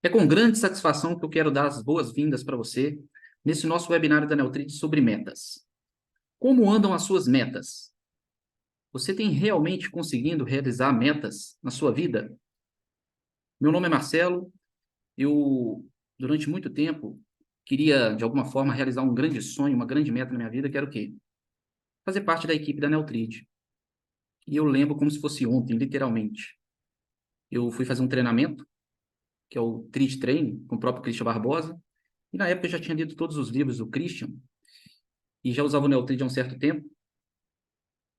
É com grande satisfação que eu quero dar as boas-vindas para você nesse nosso webinário da Neutrid sobre metas. Como andam as suas metas? Você tem realmente conseguindo realizar metas na sua vida? Meu nome é Marcelo. Eu, durante muito tempo, queria, de alguma forma, realizar um grande sonho, uma grande meta na minha vida, que era o quê? Fazer parte da equipe da Neutrid. E eu lembro como se fosse ontem, literalmente. Eu fui fazer um treinamento, que é o Trid Training, com o próprio Christian Barbosa, e na época eu já tinha lido todos os livros do Christian, e já usava o Neutrid há um certo tempo.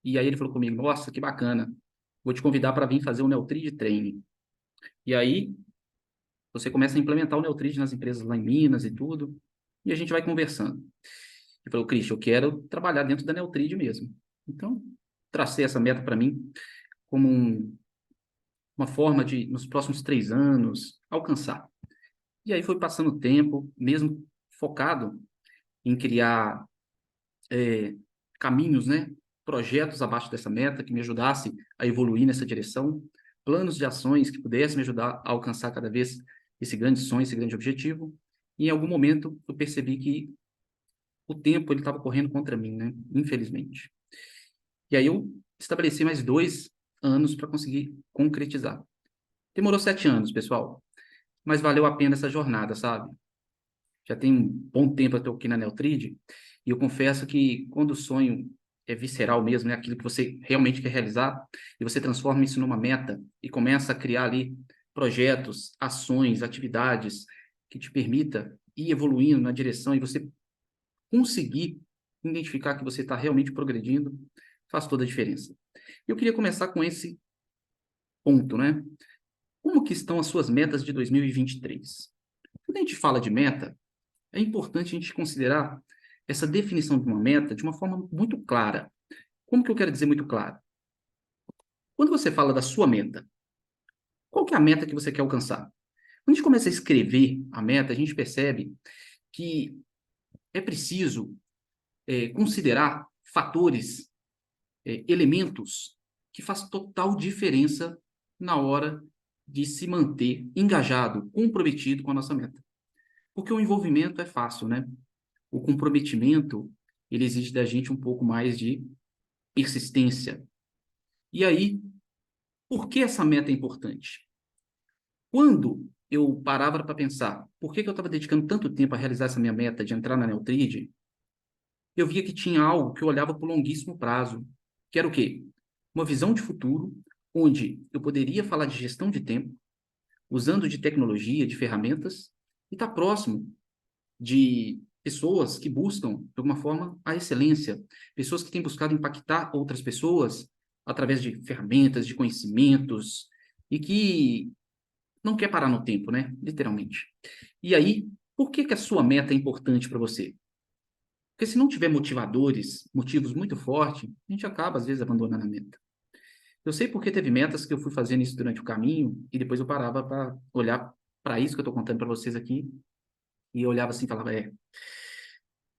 E aí ele falou comigo, nossa, que bacana, vou te convidar para vir fazer o Neutrid Training. E aí você começa a implementar o Neutrid nas empresas lá em Minas e tudo, e a gente vai conversando. Ele falou, Christian, eu quero trabalhar dentro da Neutrid mesmo. Então, tracei essa meta para mim como uma forma de, nos próximos 3 anos, alcançar. E aí foi passando o tempo, mesmo focado em criar caminhos, né? Projetos abaixo dessa meta que me ajudasse a evoluir nessa direção, planos de ações que pudessem me ajudar a alcançar cada vez esse grande sonho, esse grande objetivo. E em algum momento eu percebi que o tempo ele estava correndo contra mim, né? Infelizmente. E aí eu estabeleci mais 2 anos para conseguir concretizar. Demorou 7 anos, pessoal, mas valeu a pena essa jornada, sabe? Já tem um bom tempo eu estou aqui na Neutrid, e eu confesso que quando o sonho é visceral mesmo, é aquilo que você realmente quer realizar, e você transforma isso numa meta e começa a criar ali projetos, ações, atividades que te permita ir evoluindo na direção e você conseguir identificar que você está realmente progredindo, faz toda a diferença. Eu queria começar com esse ponto, né? Como que estão as suas metas de 2023? Quando a gente fala de meta, é importante a gente considerar essa definição de uma meta de uma forma muito clara. Como que eu quero dizer muito claro? Quando você fala da sua meta, qual que é a meta que você quer alcançar? Quando a gente começa a escrever a meta, a gente percebe que é preciso considerar fatores, elementos que faz total diferença na hora de se manter engajado, comprometido com a nossa meta. Porque o envolvimento é fácil, né? O comprometimento, ele exige da gente um pouco mais de persistência. E aí, por que essa meta é importante? Quando eu parava para pensar por que eu estava dedicando tanto tempo a realizar essa minha meta de entrar na Neutrid, eu via que tinha algo que eu olhava por longuíssimo prazo, que era o quê? Uma visão de futuro, onde eu poderia falar de gestão de tempo, usando de tecnologia, de ferramentas, e estar próximo de pessoas que buscam, de alguma forma, a excelência, pessoas que têm buscado impactar outras pessoas através de ferramentas, de conhecimentos, e que não quer parar no tempo, né? Literalmente. E aí, por que que a sua meta é importante para você? Porque se não tiver motivadores, motivos muito fortes, a gente acaba, às vezes, abandonando a meta. Eu sei porque teve metas que eu fui fazendo isso durante o caminho e depois eu parava para olhar para isso que eu estou contando para vocês aqui e eu olhava assim e falava,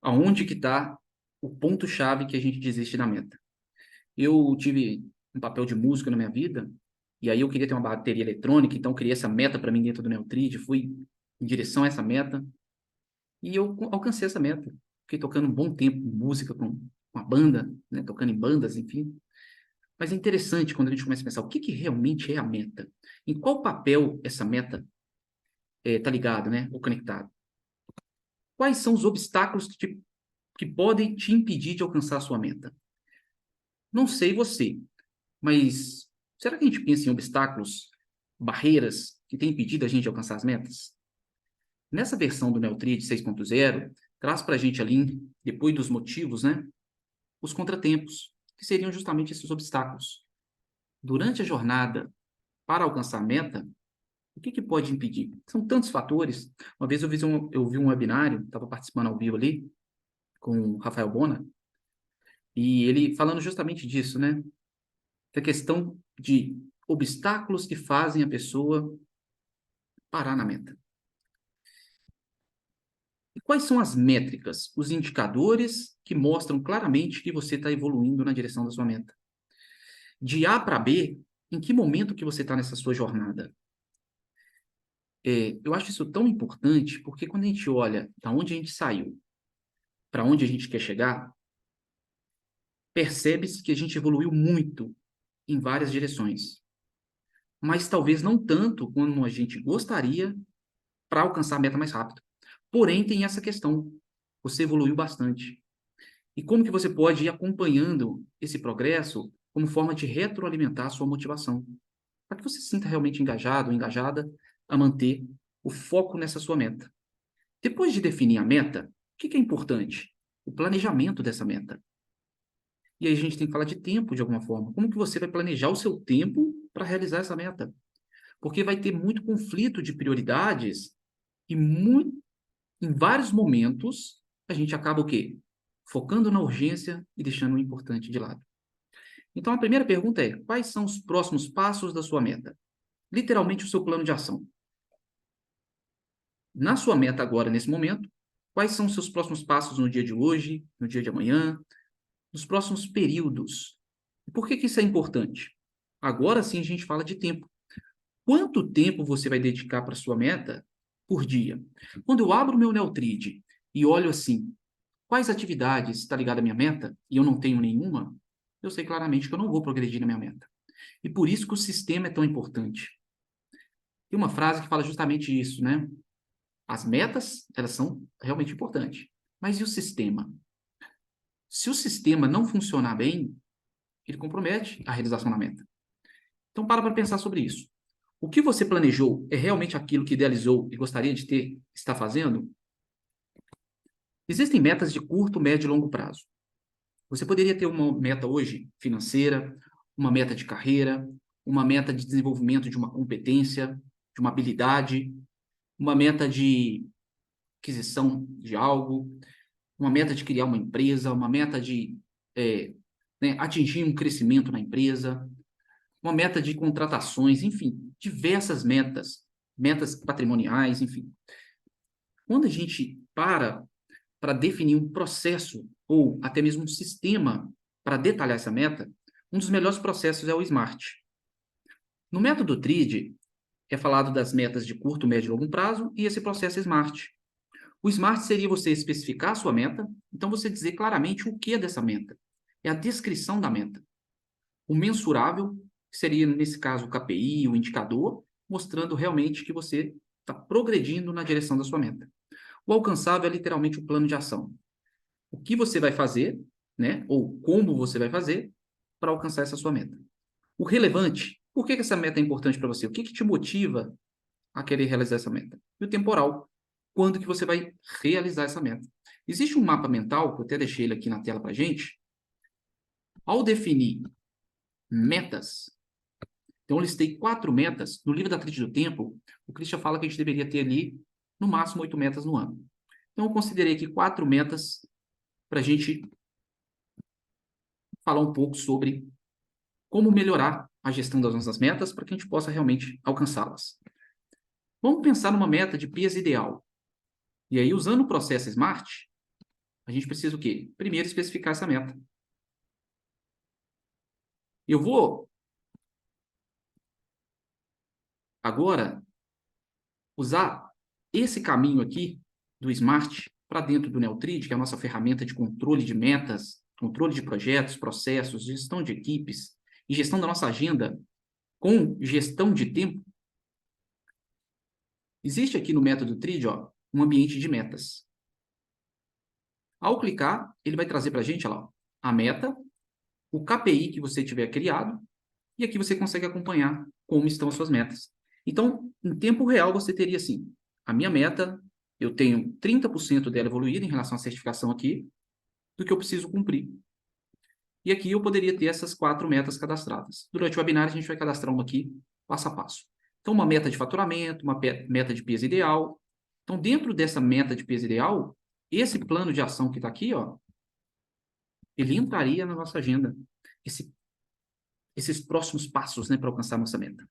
aonde que está o ponto-chave que a gente desiste da meta? Eu tive um papel de músico na minha vida, e aí eu queria ter uma bateria eletrônica, então eu criei essa meta para mim dentro do Neutrid, fui em direção a essa meta, e eu alcancei essa meta. Fiquei tocando um bom tempo música com uma banda, né, tocando em bandas, enfim. Mas é interessante quando a gente começa a pensar o que que realmente é a meta. Em qual papel essa meta está ligada, né, ou conectada? Quais são os obstáculos que podem te impedir de alcançar a sua meta? Não sei você, mas será que a gente pensa em obstáculos, barreiras que têm impedido a gente de alcançar as metas? Nessa versão do Neutrid 6.0, traz para a gente ali, depois dos motivos, né, os contratempos, que seriam justamente esses obstáculos. Durante a jornada para alcançar a meta, o que que pode impedir? São tantos fatores. Uma vez eu vi um webinário, estava participando ao vivo ali, com o Rafael Bona, e ele falando justamente disso, né? Da questão de obstáculos que fazem a pessoa parar na meta. E quais são as métricas, os indicadores que mostram claramente que você está evoluindo na direção da sua meta? De A para B, em que momento que você está nessa sua jornada? Eu acho isso tão importante, porque quando a gente olha da onde a gente saiu, para onde a gente quer chegar, percebe-se que a gente evoluiu muito em várias direções, mas talvez não tanto como a gente gostaria para alcançar a meta mais rápido. Porém, tem essa questão, você evoluiu bastante. E como que você pode ir acompanhando esse progresso como forma de retroalimentar a sua motivação, para que você se sinta realmente engajado, engajada a manter o foco nessa sua meta. Depois de definir a meta, o que é importante? O planejamento dessa meta. E aí a gente tem que falar de tempo de alguma forma. Como que você vai planejar o seu tempo para realizar essa meta? Porque vai ter muito conflito de prioridades e em vários momentos a gente acaba o quê? Focando na urgência e deixando o importante de lado. Então a primeira pergunta é: quais são os próximos passos da sua meta? Literalmente o seu plano de ação. Na sua meta agora, nesse momento, quais são os seus próximos passos no dia de hoje, no dia de amanhã, nos próximos períodos? E por que que isso é importante? Agora sim a gente fala de tempo. Quanto tempo você vai dedicar para sua meta por dia? Quando eu abro o meu Neotrid e olho assim, quais atividades está ligada à minha meta e eu não tenho nenhuma, eu sei claramente que eu não vou progredir na minha meta. E por isso que o sistema é tão importante. Tem uma frase que fala justamente isso, né? As metas, elas são realmente importantes. Mas e o sistema? Se o sistema não funcionar bem, ele compromete a realização da meta. Então, para pensar sobre isso. O que você planejou é realmente aquilo que idealizou e gostaria de estar fazendo? Existem metas de curto, médio e longo prazo. Você poderia ter uma meta hoje financeira, uma meta de carreira, uma meta de desenvolvimento de uma competência, de uma habilidade, uma meta de aquisição de algo, uma meta de criar uma empresa, uma meta de atingir um crescimento na empresa, uma meta de contratações, enfim, diversas metas, metas patrimoniais, enfim. Quando a gente para definir um processo ou até mesmo um sistema para detalhar essa meta, um dos melhores processos é o SMART. No método TRID, é falado das metas de curto, médio e longo prazo, e esse processo é SMART. O SMART seria você especificar a sua meta, então você dizer claramente o que é dessa meta. É a descrição da meta. O mensurável, que seria, nesse caso, o KPI, o indicador, mostrando realmente que você está progredindo na direção da sua meta. O alcançável é literalmente o plano de ação. O que você vai fazer, né? Ou como você vai fazer para alcançar essa sua meta. O relevante, por que essa meta é importante para você? O que te motiva a querer realizar essa meta? E o temporal, quando que você vai realizar essa meta? Existe um mapa mental, que eu até deixei ele aqui na tela para a gente. Ao definir metas, então eu listei 4 metas. No livro da Tríade do Tempo, o Christian fala que a gente deveria ter ali, no máximo, 8 metas no ano. Então eu considerei aqui 4 metas para a gente falar um pouco sobre como melhorar a gestão das nossas metas para que a gente possa realmente alcançá-las. Vamos pensar numa meta de peso ideal. E aí, usando o processo SMART, a gente precisa o quê? Primeiro, especificar essa meta. Eu vou agora usar esse caminho aqui do SMART para dentro do Neotrid, que é a nossa ferramenta de controle de metas, controle de projetos, processos, gestão de equipes e gestão da nossa agenda com gestão de tempo. Existe aqui no método TRID, um ambiente de metas. Ao clicar, ele vai trazer para a gente lá, a meta, o KPI que você tiver criado, e aqui você consegue acompanhar como estão as suas metas. Então, em tempo real, você teria assim, a minha meta, eu tenho 30% dela evoluída em relação à certificação aqui, do que eu preciso cumprir. E aqui eu poderia ter essas 4 metas cadastradas. Durante o webinar, a gente vai cadastrar uma aqui, passo a passo. Então, uma meta de faturamento, uma meta de peso ideal. Então, dentro dessa meta de peso ideal, esse plano de ação que está aqui, ele entraria na nossa agenda. Esses próximos passos, né, para alcançar a nossa meta.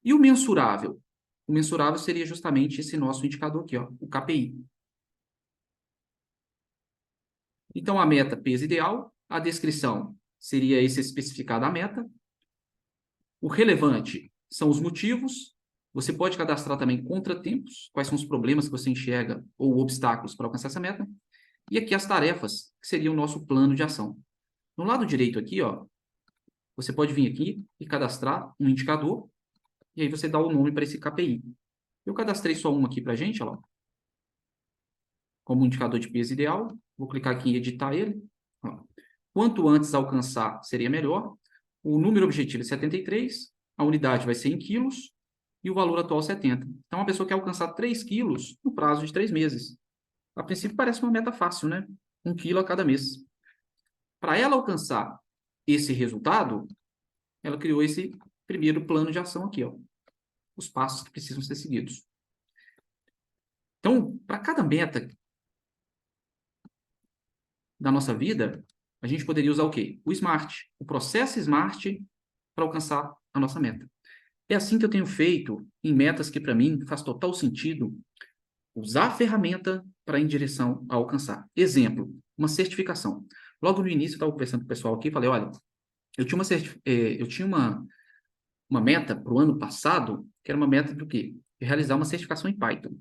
E o mensurável? O mensurável seria justamente esse nosso indicador aqui, o KPI. Então, a meta, peso ideal, a descrição seria esse especificar da meta. O relevante são os motivos, Você pode cadastrar também contratempos, quais são os problemas que você enxerga ou obstáculos para alcançar essa meta. E aqui as tarefas, que seria o nosso plano de ação. No lado direito aqui, ó, você pode vir aqui e cadastrar um indicador, e aí você dá o nome para esse KPI. Eu cadastrei só um aqui para a gente, ó, como indicador de peso ideal. Vou clicar aqui em editar ele. Ó. Quanto antes alcançar, seria melhor. O número objetivo é 73, a unidade vai ser em quilos, e o valor atual 70. Então, a pessoa quer alcançar 3 quilos no prazo de 3 meses. A princípio, parece uma meta fácil, né? 1 quilo a cada mês. Para ela alcançar esse resultado, ela criou esse primeiro plano de ação aqui, ó. Os passos que precisam ser seguidos. Então, para cada meta da nossa vida, a gente poderia usar o quê? O SMART, o processo SMART para alcançar a nossa meta. É assim que eu tenho feito em metas que, para mim, faz total sentido usar a ferramenta para ir em direção a alcançar. Exemplo, uma certificação. Logo no início, eu estava conversando com o pessoal aqui e falei, olha, eu tinha uma meta para o ano passado, que era uma meta do quê? De realizar uma certificação em Python.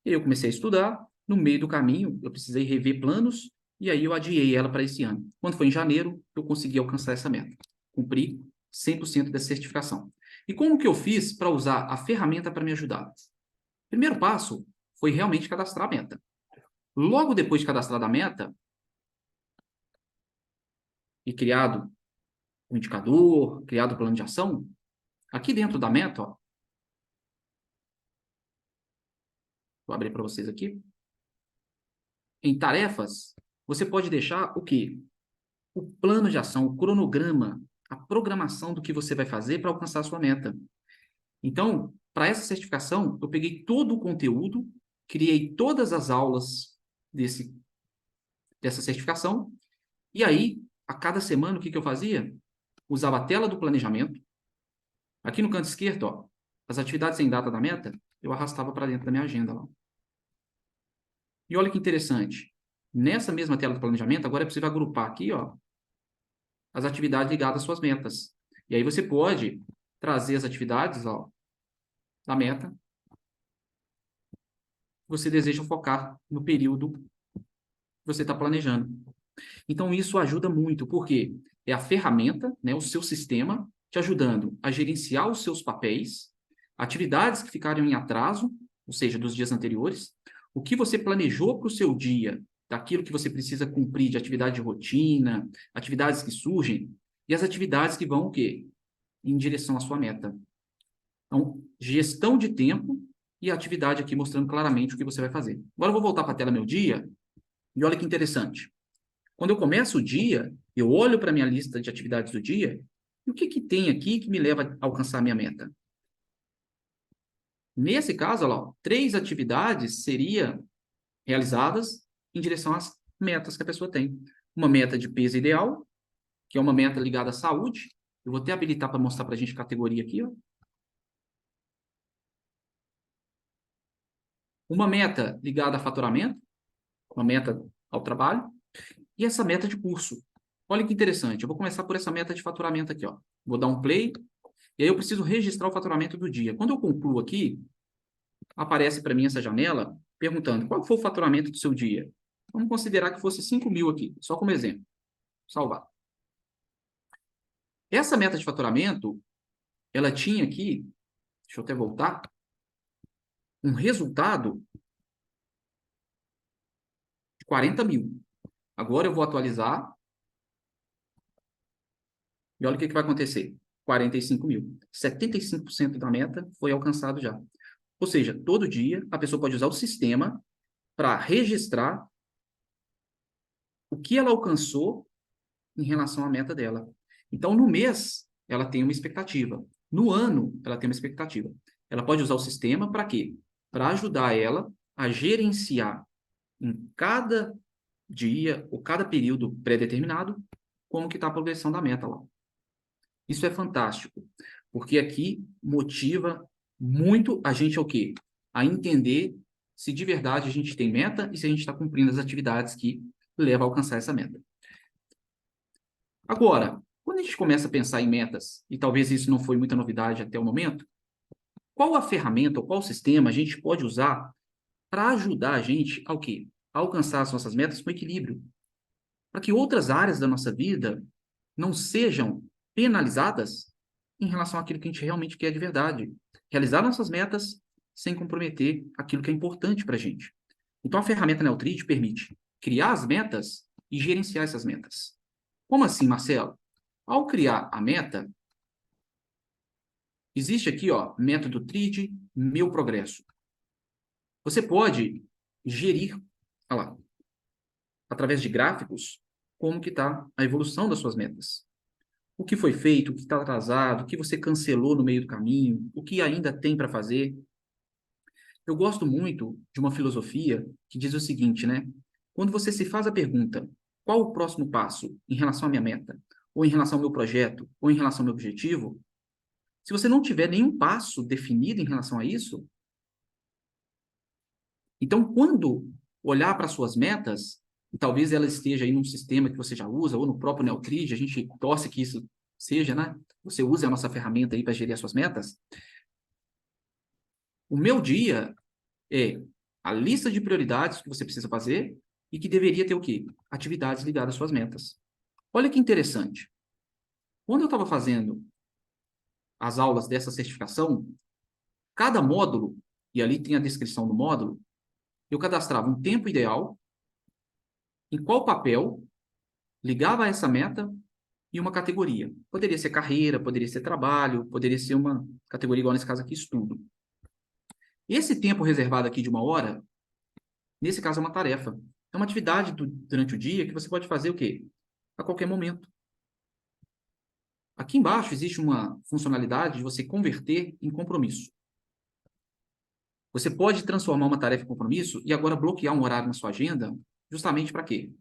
E aí eu comecei a estudar, no meio do caminho, eu precisei rever planos, e aí eu adiei ela para esse ano. Quando foi em janeiro, eu consegui alcançar essa meta. Cumpri 100% da certificação. E como que eu fiz para usar a ferramenta para me ajudar? Primeiro passo foi realmente cadastrar a meta. Logo depois de cadastrar a meta e criado o indicador, criado o plano de ação, aqui dentro da meta, ó, vou abrir para vocês aqui, em tarefas, você pode deixar o quê? O plano de ação, o cronograma, a programação do que você vai fazer para alcançar a sua meta. Então, para essa certificação, eu peguei todo o conteúdo, criei todas as aulas dessa certificação, e aí, a cada semana, o que eu fazia? Usava a tela do planejamento. Aqui no canto esquerdo, ó, as atividades em data da meta, eu arrastava para dentro da minha agenda lá. E olha que interessante. Nessa mesma tela do planejamento, agora é possível agrupar aqui, ó, as atividades ligadas às suas metas. E aí você pode trazer as atividades, ó, da meta que você deseja focar no período que você está planejando. Então, isso ajuda muito, porque é a ferramenta, né, o seu sistema, te ajudando a gerenciar os seus papéis, atividades que ficaram em atraso, ou seja, dos dias anteriores, o que você planejou para o seu dia, daquilo que você precisa cumprir de atividade de rotina, atividades que surgem, e as atividades que vão o quê? Em direção à sua meta. Então, gestão de tempo e atividade aqui mostrando claramente o que você vai fazer. Agora eu vou voltar para a tela meu dia, e olha que interessante. Quando eu começo o dia, eu olho para a minha lista de atividades do dia, e o que tem aqui que me leva a alcançar a minha meta? Nesse caso, olha lá, 3 atividades seriam realizadas em direção às metas que a pessoa tem. Uma meta de peso ideal, que é uma meta ligada à saúde. Eu vou até habilitar para mostrar para a gente a categoria aqui. Ó. Uma meta ligada a faturamento, uma meta ao trabalho. E essa meta de curso. Olha que interessante. Eu vou começar por essa meta de faturamento aqui. Ó. Vou dar um play. E aí eu preciso registrar o faturamento do dia. Quando eu concluo aqui, aparece para mim essa janela perguntando qual foi o faturamento do seu dia. Vamos considerar que fosse 5 mil aqui, só como exemplo. Salvar. Essa meta de faturamento, ela tinha aqui, deixa eu até voltar, um resultado de 40 mil. Agora eu vou atualizar e olha o que vai acontecer. 45 mil. 75% da meta foi alcançado já. Ou seja, todo dia a pessoa pode usar o sistema para registrar o que ela alcançou em relação à meta dela. Então, no mês, ela tem uma expectativa. No ano, ela tem uma expectativa. Ela pode usar o sistema para quê? Para ajudar ela a gerenciar em cada dia ou cada período pré-determinado como que está a progressão da meta lá. Isso é fantástico, porque aqui motiva muito a gente ao quê? A entender se de verdade a gente tem meta e se a gente está cumprindo as atividades que levam a alcançar essa meta. Agora, quando a gente começa a pensar em metas, e talvez isso não foi muita novidade até o momento, qual a ferramenta ou qual sistema a gente pode usar para ajudar a gente ao quê? A alcançar as nossas metas com equilíbrio. Para que outras áreas da nossa vida não sejam penalizadas em relação àquilo que a gente realmente quer de verdade. Realizar nossas metas sem comprometer aquilo que é importante para a gente. Então, a ferramenta Neutrid permite criar as metas e gerenciar essas metas. Como assim, Marcelo? Ao criar a meta, existe aqui, ó, método TRID, meu progresso. Você pode gerir, olha lá, através de gráficos, como que está a evolução das suas metas. O que foi feito, o que está atrasado, o que você cancelou no meio do caminho, o que ainda tem para fazer. Eu gosto muito de uma filosofia que diz o seguinte, né? Quando você se faz a pergunta, qual o próximo passo em relação à minha meta, ou em relação ao meu projeto, ou em relação ao meu objetivo, se você não tiver nenhum passo definido em relação a isso, então quando olhar para suas metas, e talvez ela esteja aí num sistema que você já usa, ou no próprio Neutrid, a gente torce que isso seja, né? Você use a nossa ferramenta aí para gerir as suas metas. O meu dia é a lista de prioridades que você precisa fazer e que deveria ter o quê? Atividades ligadas às suas metas. Olha que interessante. Quando eu estava fazendo as aulas dessa certificação, cada módulo, e ali tem a descrição do módulo, eu cadastrava um tempo ideal, em qual papel, ligava a essa meta e uma categoria. Poderia ser carreira, poderia ser trabalho, poderia ser uma categoria igual nesse caso aqui, estudo. Esse tempo reservado aqui de 1 hora, nesse caso é uma tarefa. É uma atividade durante o dia que você pode fazer o quê? A qualquer momento. Aqui embaixo existe uma funcionalidade de você converter em compromisso. Você pode transformar uma tarefa em compromisso e agora bloquear um horário na sua agenda, justamente para quê?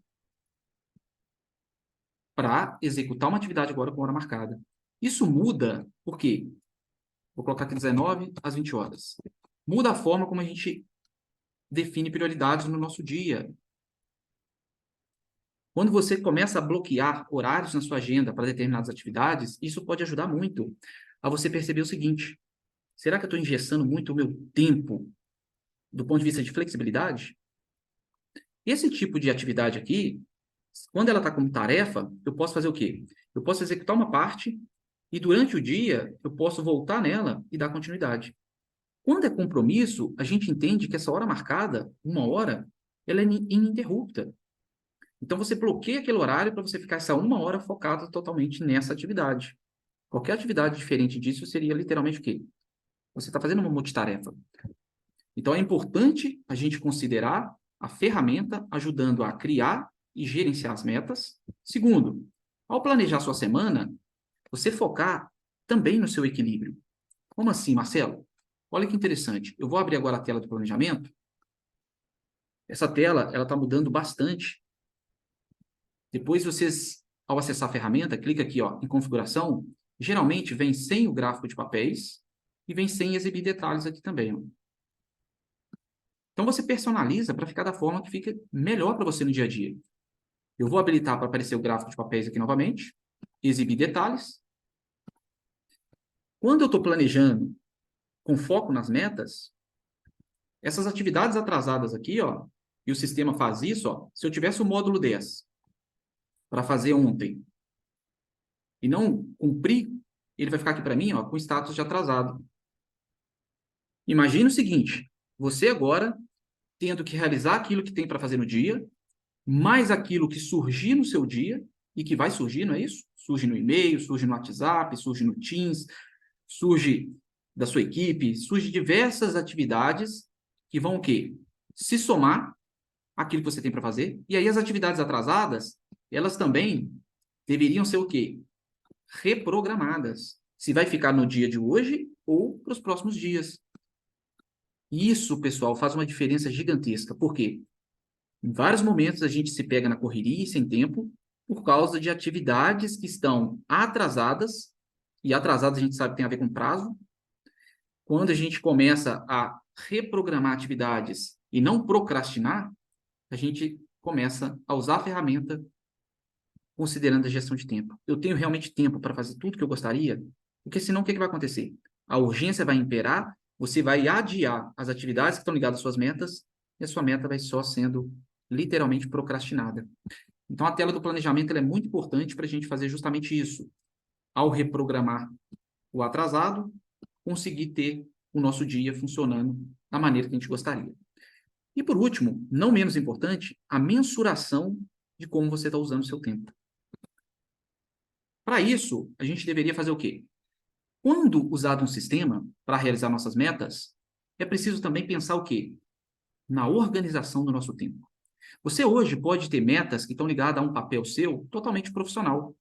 Para executar uma atividade agora com hora marcada. Isso muda, por quê? Vou colocar aqui 19 às 20 horas. Muda a forma como a gente define prioridades no nosso dia. Quando você começa a bloquear horários na sua agenda para determinadas atividades, isso pode ajudar muito a você perceber o seguinte: será que eu estou engessando muito o meu tempo do ponto de vista de flexibilidade? Esse tipo de atividade aqui, quando ela está como tarefa, eu posso fazer o quê? Eu posso executar uma parte e durante o dia eu posso voltar nela e dar continuidade. Quando é compromisso, a gente entende que essa hora marcada, 1 hora, ela é ininterrupta. Então, você bloqueia aquele horário para você ficar essa 1 hora focado totalmente nessa atividade. Qualquer atividade diferente disso seria literalmente o quê? Você está fazendo uma multitarefa. Então, é importante a gente considerar a ferramenta ajudando a criar e gerenciar as metas. Segundo, ao planejar sua semana, você focar também no seu equilíbrio. Como assim, Marcelo? Olha que interessante. Eu vou abrir agora a tela do planejamento. Essa tela, ela está mudando bastante. Depois vocês, ao acessar a ferramenta, clica aqui, ó, em configuração. Geralmente vem sem o gráfico de papéis e vem sem exibir detalhes aqui também, ó. Então você personaliza para ficar da forma que fica melhor para você no dia a dia. Eu vou habilitar para aparecer o gráfico de papéis aqui novamente, exibir detalhes. Quando eu estou planejando com foco nas metas, essas atividades atrasadas aqui, ó, e o sistema faz isso, ó, se eu tivesse o módulo 10 para fazer ontem e não cumprir, ele vai ficar aqui para mim, ó, com status de atrasado. Imagine o seguinte: você agora tendo que realizar aquilo que tem para fazer no dia, mais aquilo que surgir no seu dia e que vai surgir, não é isso? Surge no e-mail, surge no WhatsApp, surge no Teams, surge da sua equipe, surge diversas atividades que vão o quê? Se somar àquilo que você tem para fazer. E aí as atividades atrasadas, elas também deveriam ser o quê? Reprogramadas. Se vai ficar no dia de hoje ou para os próximos dias. Isso, pessoal, faz uma diferença gigantesca. Por quê? Em vários momentos a gente se pega na correria e sem tempo por causa de atividades que estão atrasadas, e atrasadas a gente sabe que tem a ver com prazo. Quando a gente começa a reprogramar atividades e não procrastinar, a gente começa a usar a ferramenta considerando a gestão de tempo. Eu tenho realmente tempo para fazer tudo que eu gostaria? Porque senão o que vai acontecer? A urgência vai imperar você vai adiar as atividades que estão ligadas às suas metas e a sua meta vai só sendo literalmente procrastinada. Então, a tela do planejamento ela é muito importante para a gente fazer justamente isso. Ao reprogramar o atrasado, conseguir ter o nosso dia funcionando da maneira que a gente gostaria. E, por último, não menos importante, a mensuração de como você está usando o seu tempo. Para isso, a gente deveria fazer o quê? Quando usado um sistema para realizar nossas metas, é preciso também pensar o quê? Na organização do nosso tempo. Você hoje pode ter metas que estão ligadas a um papel seu totalmente profissional.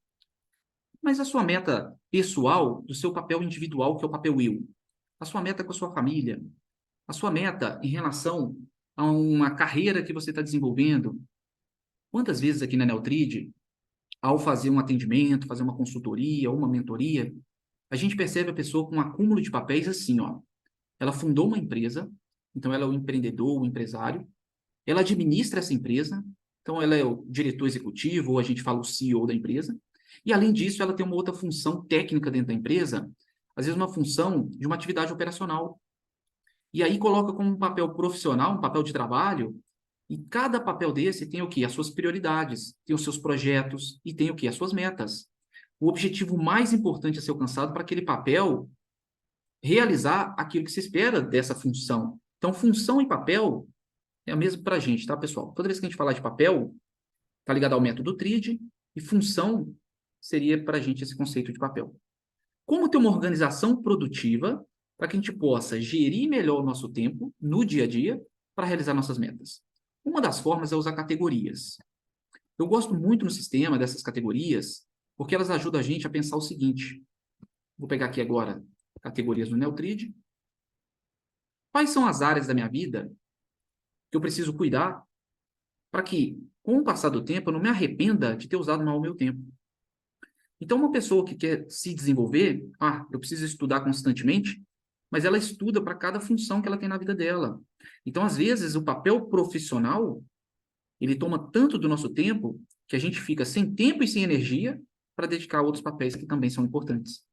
Mas a sua meta pessoal, do seu papel individual, que é o papel eu, a sua meta com a sua família, a sua meta em relação a uma carreira que você está desenvolvendo. Quantas vezes aqui na Neutrid, ao fazer um atendimento, fazer uma consultoria ou uma mentoria, a gente percebe a pessoa com um acúmulo de papéis assim, ó. Ela fundou uma empresa, então ela é o empreendedor, o empresário, ela administra essa empresa, então ela é o diretor executivo, ou a gente fala o CEO da empresa, e além disso ela tem uma outra função técnica dentro da empresa, às vezes uma função de uma atividade operacional. E aí coloca como um papel profissional, um papel de trabalho, e cada papel desse tem o quê? As suas prioridades, tem os seus projetos e tem o quê? As suas metas. O objetivo mais importante a ser alcançado para aquele papel realizar aquilo que se espera dessa função. Então, função e papel é o mesmo para a gente, tá, pessoal? Toda vez que a gente falar de papel, está ligado ao método TRID, e função seria para a gente esse conceito de papel. Como ter uma organização produtiva para que a gente possa gerir melhor o nosso tempo no dia a dia para realizar nossas metas? Uma das formas é usar categorias. Eu gosto muito no sistema dessas categorias, porque elas ajudam a gente a pensar o seguinte. Vou pegar aqui agora categorias do Neutrid. Quais são as áreas da minha vida que eu preciso cuidar para que, com o passar do tempo, eu não me arrependa de ter usado mal o meu tempo? Então, uma pessoa que quer se desenvolver, eu preciso estudar constantemente, mas ela estuda para cada função que ela tem na vida dela. Então, às vezes, o papel profissional, ele toma tanto do nosso tempo que a gente fica sem tempo e sem energia para dedicar a outros papéis que também são importantes.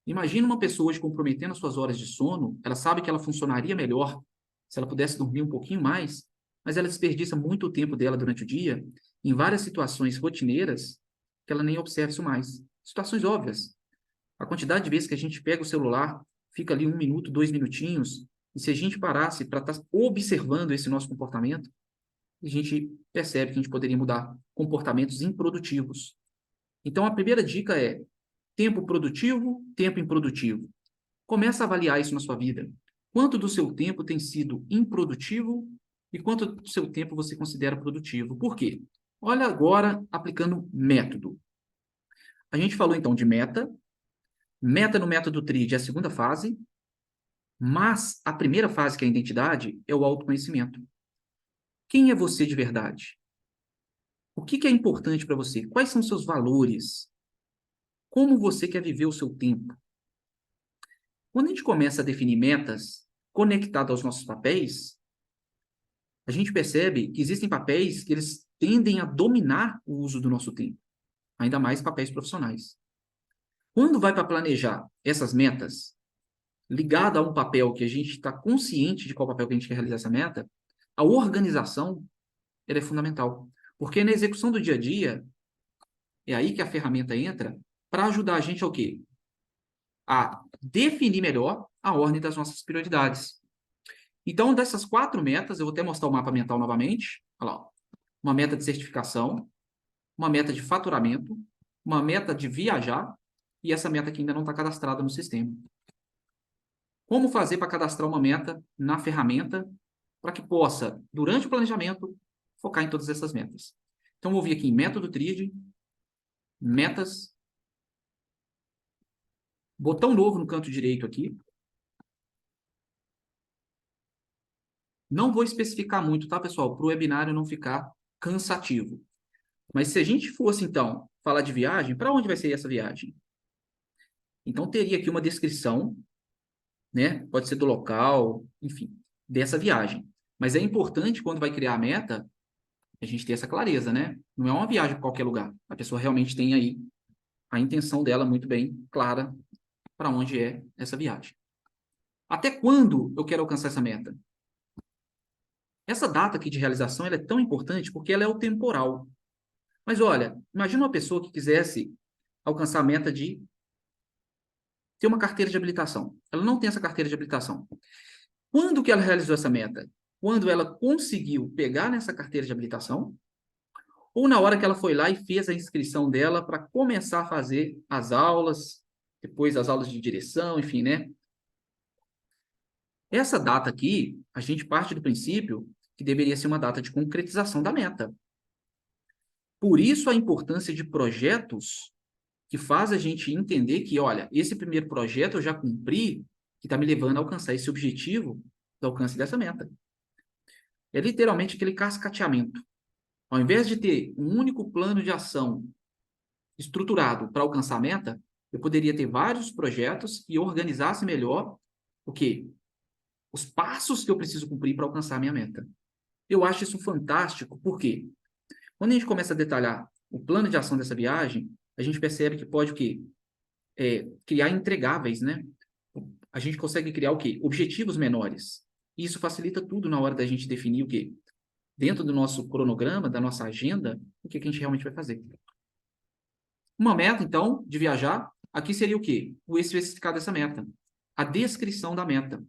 Imagina uma pessoa hoje comprometendo as suas horas de sono, ela sabe que ela funcionaria melhor se ela pudesse dormir um pouquinho mais, mas ela desperdiça muito o tempo dela durante o dia em várias situações rotineiras que ela nem observa isso mais. Situações óbvias. A quantidade de vezes que a gente pega o celular, fica ali 1 minuto, 2 minutinhos, e se a gente parasse para estar observando esse nosso comportamento, a gente percebe que a gente poderia mudar comportamentos improdutivos. Então, a primeira dica é tempo produtivo, tempo improdutivo. Começa a avaliar isso na sua vida. Quanto do seu tempo tem sido improdutivo e quanto do seu tempo você considera produtivo? Por quê? Olha agora aplicando método. A gente falou então de meta. Meta no método TRID é a segunda fase, mas a primeira fase, que é a identidade, é o autoconhecimento. Quem é você de verdade? O que é importante para você? Quais são seus valores? Como você quer viver o seu tempo? Quando a gente começa a definir metas conectadas aos nossos papéis, a gente percebe que existem papéis que eles tendem a dominar o uso do nosso tempo, ainda mais papéis profissionais. Quando vai para planejar essas metas, ligada a um papel que a gente está consciente de qual papel que a gente quer realizar essa meta, a organização ela é fundamental. Porque na execução do dia a dia, é aí que a ferramenta entra para ajudar a gente ao quê? A definir melhor a ordem das nossas prioridades. Então, dessas 4 metas, eu vou até mostrar o mapa mental novamente. Olha lá, uma meta de certificação, uma meta de faturamento, uma meta de viajar e essa meta que ainda não está cadastrada no sistema. Como fazer para cadastrar uma meta na ferramenta para que possa, durante o planejamento, focar em todas essas metas? Então, vou vir aqui em método TRID, metas, botão novo no canto direito aqui. Não vou especificar muito, tá, pessoal? Para o webinário não ficar cansativo. Mas se a gente fosse, então, falar de viagem, para onde vai ser essa viagem? Então, teria aqui uma descrição, né? Pode ser do local, enfim, dessa viagem. Mas é importante, quando vai criar a meta, a gente ter essa clareza, né? Não é uma viagem para qualquer lugar. A pessoa realmente tem aí a intenção dela muito bem clara para onde é essa viagem. Até quando eu quero alcançar essa meta? Essa data aqui de realização ela é tão importante porque ela é o temporal. Mas olha, imagina uma pessoa que quisesse alcançar a meta de ter uma carteira de habilitação. Ela não tem essa carteira de habilitação. Quando que ela realizou essa meta? Quando ela conseguiu pegar nessa carteira de habilitação ou na hora que ela foi lá e fez a inscrição dela para começar a fazer as aulas, depois as aulas de direção, enfim, né? Essa data aqui, a gente parte do princípio que deveria ser uma data de concretização da meta. Por isso a importância de projetos que faz a gente entender que, olha, esse primeiro projeto eu já cumpri, que está me levando a alcançar esse objetivo do alcance dessa meta. É literalmente aquele cascateamento. Ao invés de ter um único plano de ação estruturado para alcançar a meta, eu poderia ter vários projetos que organizassem melhor o quê? Os passos que eu preciso cumprir para alcançar a minha meta. Eu acho isso fantástico, porque quando a gente começa a detalhar o plano de ação dessa viagem, a gente percebe que pode o quê? Criar entregáveis, né? A gente consegue criar o quê? Objetivos menores. E isso facilita tudo na hora da gente definir o quê? Dentro do nosso cronograma, da nossa agenda, o que que a gente realmente vai fazer. Uma meta, então, de viajar, aqui seria o quê? O especificar dessa meta. A descrição da meta.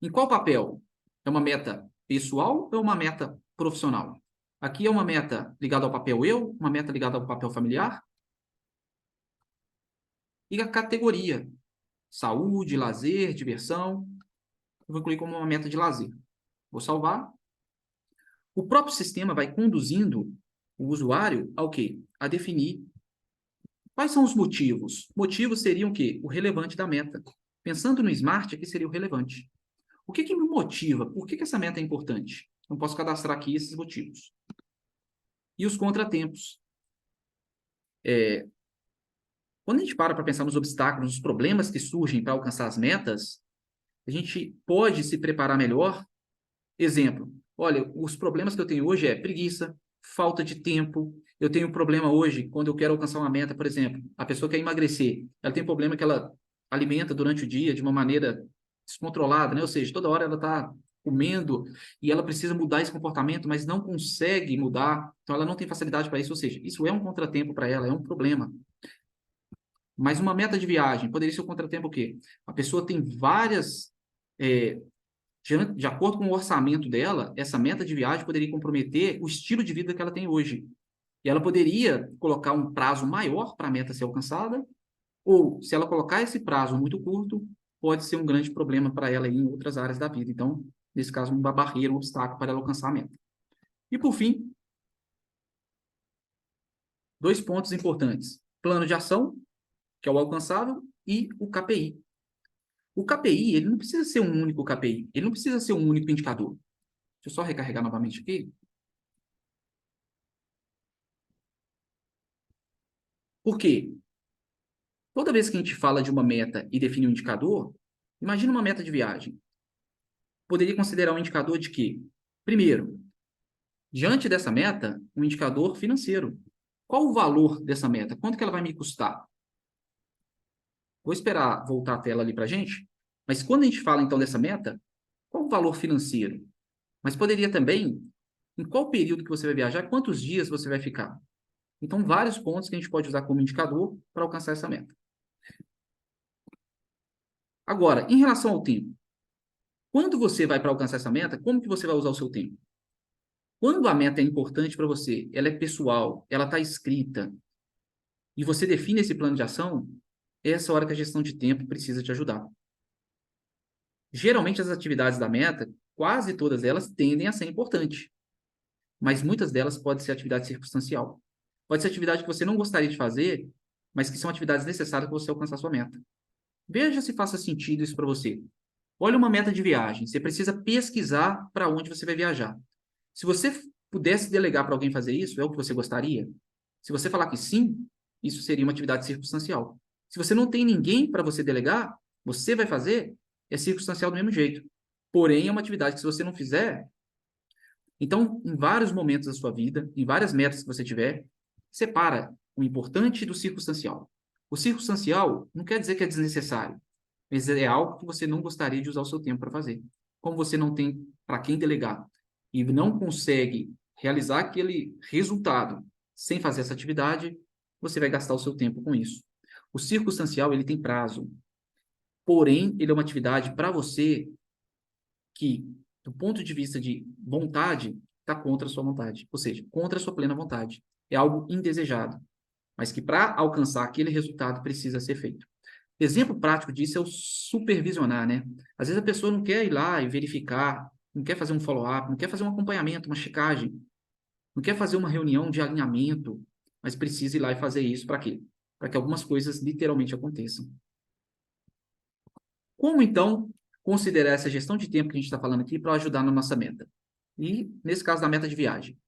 Em qual papel? É uma meta pessoal ou é uma meta profissional? Aqui é uma meta ligada ao papel eu, uma meta ligada ao papel familiar. E a categoria, saúde, lazer, diversão, eu vou incluir como uma meta de lazer. Vou salvar. O próprio sistema vai conduzindo o usuário ao quê? A definir quais são os motivos. Motivos seriam o quê? O relevante da meta. Pensando no Smart, aqui seria o relevante. O que que me motiva? Por que que essa meta é importante? Eu posso cadastrar aqui esses motivos. E os contratempos. Quando a gente para pensar nos obstáculos, nos problemas que surgem para alcançar as metas, a gente pode se preparar melhor. Exemplo, olha, os problemas que eu tenho hoje é preguiça, falta de tempo. Eu tenho um problema hoje, quando eu quero alcançar uma meta, por exemplo, a pessoa quer emagrecer, ela tem um problema que ela alimenta durante o dia de uma maneira descontrolada, né? Ou seja, toda hora ela está comendo e ela precisa mudar esse comportamento, mas não consegue mudar, então ela não tem facilidade para isso, ou seja, isso é um contratempo para ela, é um problema. Mas uma meta de viagem, poderia ser um contratempo o quê? A pessoa tem várias de acordo com o orçamento dela, essa meta de viagem poderia comprometer o estilo de vida que ela tem hoje. E ela poderia colocar um prazo maior para a meta ser alcançada, ou, se ela colocar esse prazo muito curto, pode ser um grande problema para ela em outras áreas da vida. Então, nesse caso, uma barreira, um obstáculo para ela alcançar a meta. E, por fim, dois pontos importantes. Plano de ação, que é o alcançável, e o KPI. O KPI, ele não precisa ser um único KPI, ele não precisa ser um único indicador. Deixa eu só recarregar novamente aqui. Por quê? Toda vez que a gente fala de uma meta e define um indicador, imagina uma meta de viagem. Poderia considerar um indicador de quê? Primeiro, diante dessa meta, um indicador financeiro. Qual o valor dessa meta? Quanto que ela vai me custar? Vou esperar voltar a tela ali para a gente. Mas quando a gente fala, então, dessa meta, qual o valor financeiro? Mas poderia também, em qual período que você vai viajar, quantos dias você vai ficar? Então, vários pontos que a gente pode usar como indicador para alcançar essa meta. Agora, em relação ao tempo, quando você vai para alcançar essa meta, como que você vai usar o seu tempo? Quando a meta é importante para você, ela é pessoal, ela está escrita, e você define esse plano de ação, é essa hora que a gestão de tempo precisa te ajudar. Geralmente, as atividades da meta, quase todas elas tendem a ser importantes, mas muitas delas podem ser atividade circunstancial. Pode ser atividade que você não gostaria de fazer, mas que são atividades necessárias para você alcançar a sua meta. Veja se faça sentido isso para você. Olha uma meta de viagem, você precisa pesquisar para onde você vai viajar. Se você pudesse delegar para alguém fazer isso, é o que você gostaria? Se você falar que sim, isso seria uma atividade circunstancial. Se você não tem ninguém para você delegar, você vai fazer, é circunstancial do mesmo jeito. Porém, é uma atividade que se você não fizer, então, em vários momentos da sua vida, em várias metas que você tiver, separa o importante do circunstancial. O circunstancial não quer dizer que é desnecessário. mas é algo que você não gostaria de usar o seu tempo para fazer. Como você não tem para quem delegar e não consegue realizar aquele resultado sem fazer essa atividade, você vai gastar o seu tempo com isso. O circunstancial, ele tem prazo, porém, ele é uma atividade para você que, do ponto de vista de vontade, está contra a sua vontade, ou seja, contra a sua plena vontade. É algo indesejado, mas que para alcançar aquele resultado precisa ser feito. Exemplo prático disso é o supervisionar, né? Às vezes a pessoa não quer ir lá e verificar, não quer fazer um follow-up, não quer fazer um acompanhamento, uma checagem, não quer fazer uma reunião de alinhamento, mas precisa ir lá e fazer isso para quê? Para que algumas coisas literalmente aconteçam. Como, então, considerar essa gestão de tempo que a gente está falando aqui para ajudar na nossa meta? E, nesse caso, na meta de viagem.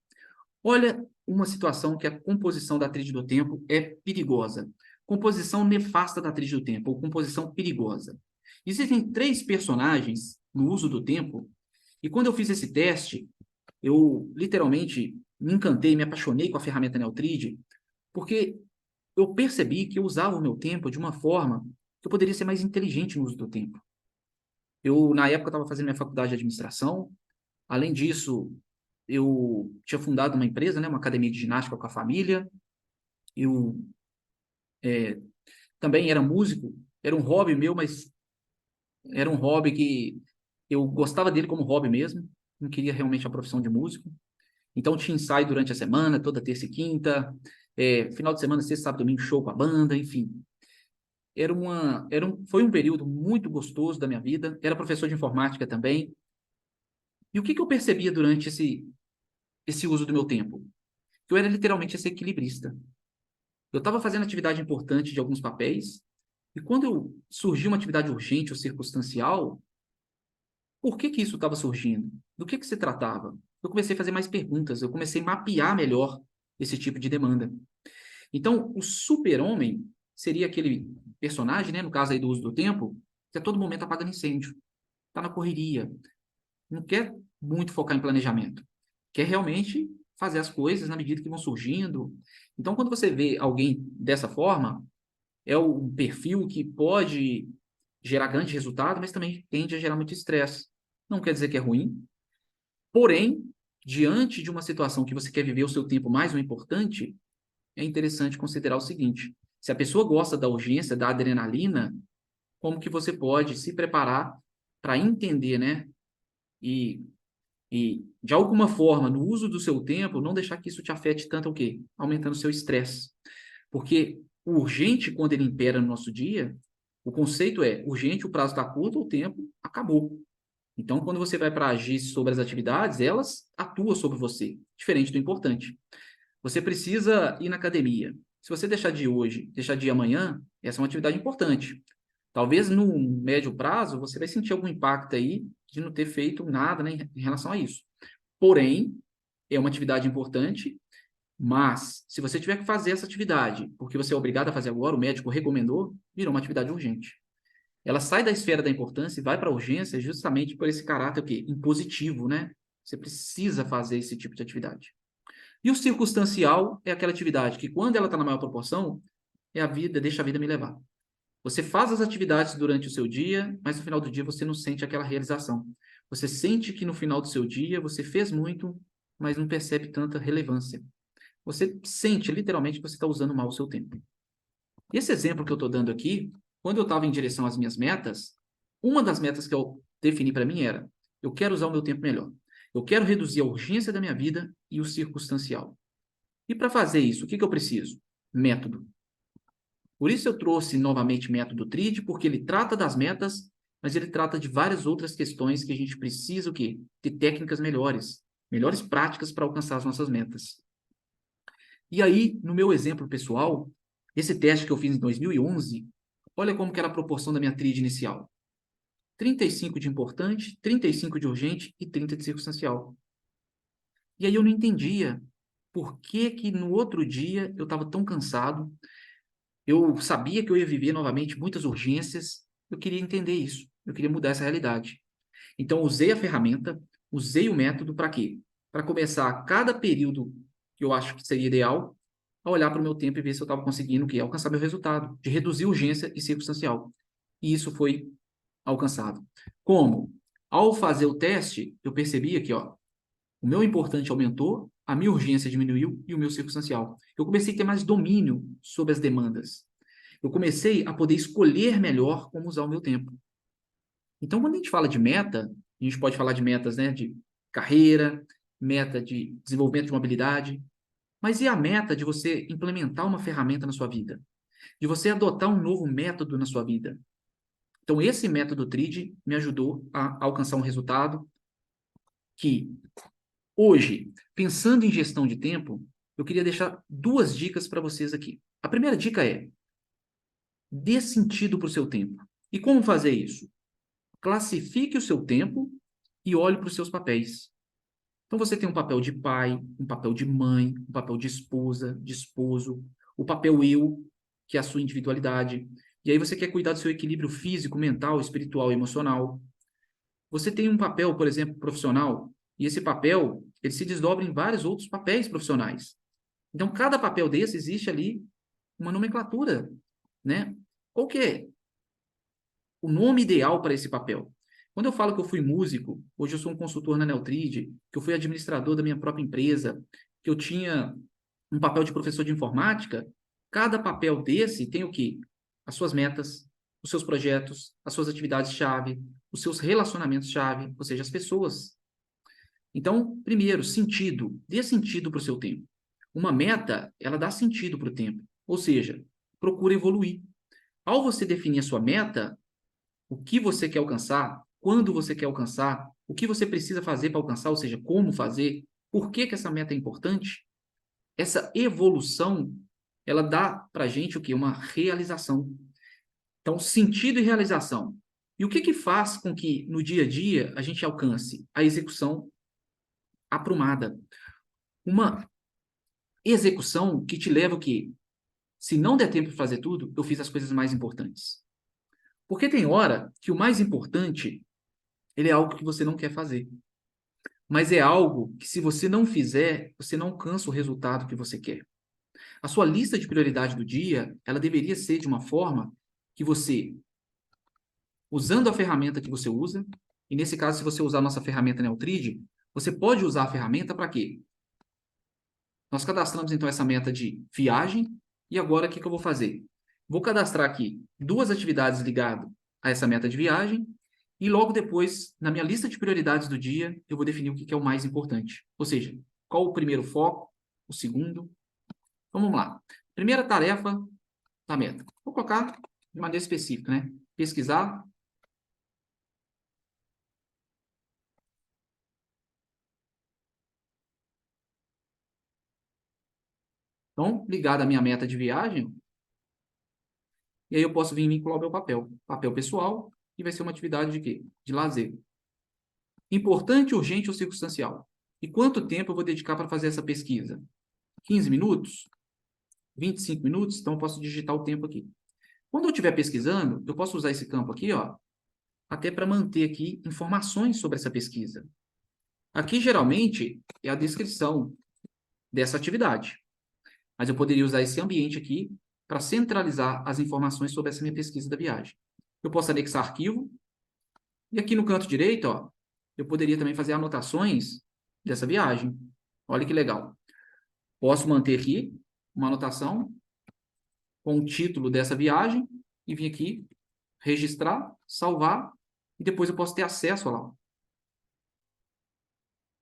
Olha uma situação que a composição da tríade do tempo é perigosa. Composição nefasta da tríade do tempo, ou composição perigosa. Existem 3 personagens no uso do tempo, e quando eu fiz esse teste, eu literalmente me encantei, me apaixonei com a ferramenta Neotrid, porque eu percebi que eu usava o meu tempo de uma forma que eu poderia ser mais inteligente no uso do tempo. Eu, na época, estava fazendo minha faculdade de administração. Além disso, eu tinha fundado uma empresa, né, uma academia de ginástica com a família. Eu também era músico, era um hobby meu, mas era um hobby que eu gostava dele como hobby mesmo, não queria realmente a profissão de músico. Então tinha ensaio durante a semana, toda terça e quinta, final de semana, sexta, sábado, domingo, show com a banda, enfim. Foi um período muito gostoso da minha vida, era professor de informática também. E o que eu percebia durante esse uso do meu tempo? Eu era literalmente esse equilibrista. Eu estava fazendo atividade importante de alguns papéis, e quando surgiu uma atividade urgente ou circunstancial, por que isso estava surgindo? Do que se tratava? Eu comecei a fazer mais perguntas, eu comecei a mapear melhor esse tipo de demanda. Então, o super-homem seria aquele personagem, né, no caso aí do uso do tempo, que a todo momento apagando incêndio, está na correria, não quer muito focar em planejamento, quer realmente fazer as coisas na medida que vão surgindo. Então, quando você vê alguém dessa forma, é um perfil que pode gerar grande resultado, mas também tende a gerar muito estresse. Não quer dizer que é ruim, porém, diante de uma situação que você quer viver o seu tempo mais o importante, é interessante considerar o seguinte: se a pessoa gosta da urgência, da adrenalina, como que você pode se preparar para entender, né? E, de alguma forma, no uso do seu tempo, não deixar que isso te afete tanto o quê? Aumentando o seu estresse. Porque o urgente, quando ele impera no nosso dia, o conceito é urgente, o prazo está curto, o tempo acabou. Então, quando você vai para agir sobre as atividades, elas atuam sobre você, diferente do importante. Você precisa ir na academia. Se você deixar de hoje, deixar de amanhã, essa é uma atividade importante. Talvez no médio prazo você vai sentir algum impacto aí de não ter feito nada, né, em relação a isso. Porém, é uma atividade importante, mas se você tiver que fazer essa atividade porque você é obrigado a fazer agora, o médico recomendou, virou uma atividade urgente. Ela sai da esfera da importância e vai para a urgência justamente por esse caráter o quê? Impositivo, né? Você precisa fazer esse tipo de atividade. E o circunstancial é aquela atividade que, quando ela está na maior proporção, é a vida, deixa a vida me levar. Você faz as atividades durante o seu dia, mas no final do dia você não sente aquela realização. Você sente que no final do seu dia você fez muito, mas não percebe tanta relevância. Você sente literalmente que você está usando mal o seu tempo. E esse exemplo que eu estou dando aqui, quando eu estava em direção às minhas metas, uma das metas que eu defini para mim era: eu quero usar o meu tempo melhor. Eu quero reduzir a urgência da minha vida e o circunstancial. E para fazer isso, o que eu preciso? Método. Por isso eu trouxe novamente método TRID, porque ele trata das metas, mas ele trata de várias outras questões que a gente precisa o quê? Ter técnicas melhores, melhores práticas para alcançar as nossas metas. E aí, no meu exemplo pessoal, esse teste que eu fiz em 2011, olha como que era a proporção da minha TRID inicial. 35 de importante, 35 de urgente e 30 de circunstancial. E aí eu não entendia por que que no outro dia eu estava tão cansado. Eu sabia que eu ia viver novamente muitas urgências. Eu queria entender isso. Eu queria mudar essa realidade. Então, usei a ferramenta, usei o método para quê? Para começar a cada período que eu acho que seria ideal, a olhar para o meu tempo e ver se eu estava conseguindo o quê? Alcançar meu resultado, de reduzir urgência e circunstancial. E isso foi alcançado. Como? Ao fazer o teste, eu percebi aqui, ó, o meu importante aumentou, a minha urgência diminuiu e o meu circunstancial. Eu comecei a ter mais domínio sobre as demandas. Eu comecei a poder escolher melhor como usar o meu tempo. Então, quando a gente fala de meta, a gente pode falar de metas, né, de carreira, meta de desenvolvimento de uma habilidade, mas e a meta de você implementar uma ferramenta na sua vida? De você adotar um novo método na sua vida? Então, esse método TRID me ajudou a alcançar um resultado que, hoje, pensando em gestão de tempo, eu queria deixar duas dicas para vocês aqui. A primeira dica é: dê sentido para o seu tempo. E como fazer isso? Classifique o seu tempo e olhe para os seus papéis. Então, você tem um papel de pai, um papel de mãe, um papel de esposa, de esposo, o papel eu, que é a sua individualidade. E aí você quer cuidar do seu equilíbrio físico, mental, espiritual e emocional. Você tem um papel, por exemplo, profissional, e esse papel, ele se desdobra em vários outros papéis profissionais. Então, cada papel desse existe ali uma nomenclatura, né? Qual que é o nome ideal para esse papel? Quando eu falo que eu fui músico, hoje eu sou um consultor na Neutrid, que eu fui administrador da minha própria empresa, que eu tinha um papel de professor de informática, cada papel desse tem o quê? As suas metas, os seus projetos, as suas atividades-chave, os seus relacionamentos-chave, ou seja, as pessoas. Então, primeiro, sentido. Dê sentido para o seu tempo. Uma meta, ela dá sentido para o tempo. Ou seja, procura evoluir. Ao você definir a sua meta, o que você quer alcançar, quando você quer alcançar, o que você precisa fazer para alcançar, ou seja, como fazer, por que essa meta é importante, essa evolução, ela dá para a gente o quê? Uma realização. Então, sentido e realização. E o que faz com que, no dia a dia, a gente alcance a execução aprumada? Uma execução que te leva o quê? Se não der tempo de fazer tudo, eu fiz as coisas mais importantes. Porque tem hora que o mais importante, ele é algo que você não quer fazer. Mas é algo que, se você não fizer, você não alcança o resultado que você quer. A sua lista de prioridade do dia, ela deveria ser de uma forma que você, usando a ferramenta que você usa, e nesse caso, se você usar a nossa ferramenta Neutrid, você pode usar a ferramenta para quê? Nós cadastramos, então, essa meta de viagem, e agora o que eu vou fazer? Vou cadastrar aqui duas atividades ligadas a essa meta de viagem, e logo depois, na minha lista de prioridades do dia, eu vou definir o que é o mais importante. Ou seja, qual o primeiro foco, o segundo. Então, vamos lá. Primeira tarefa da meta. Vou colocar de maneira específica, né? Pesquisar. Então, ligado à minha meta de viagem, e aí eu posso vir vincular o meu papel. Papel pessoal, e vai ser uma atividade de quê? De lazer. Importante, urgente ou circunstancial? E quanto tempo eu vou dedicar para fazer essa pesquisa? 15 minutos? 25 minutos? Então, eu posso digitar o tempo aqui. Quando eu estiver pesquisando, eu posso usar esse campo aqui, ó, até para manter aqui informações sobre essa pesquisa. Aqui, geralmente, é a descrição dessa atividade. Mas eu poderia usar esse ambiente aqui para centralizar as informações sobre essa minha pesquisa da viagem. Eu posso anexar arquivo, e aqui no canto direito, ó, eu poderia também fazer anotações dessa viagem. Olha que legal. Posso manter aqui uma anotação com o título dessa viagem e vir aqui, registrar, salvar, e depois eu posso ter acesso lá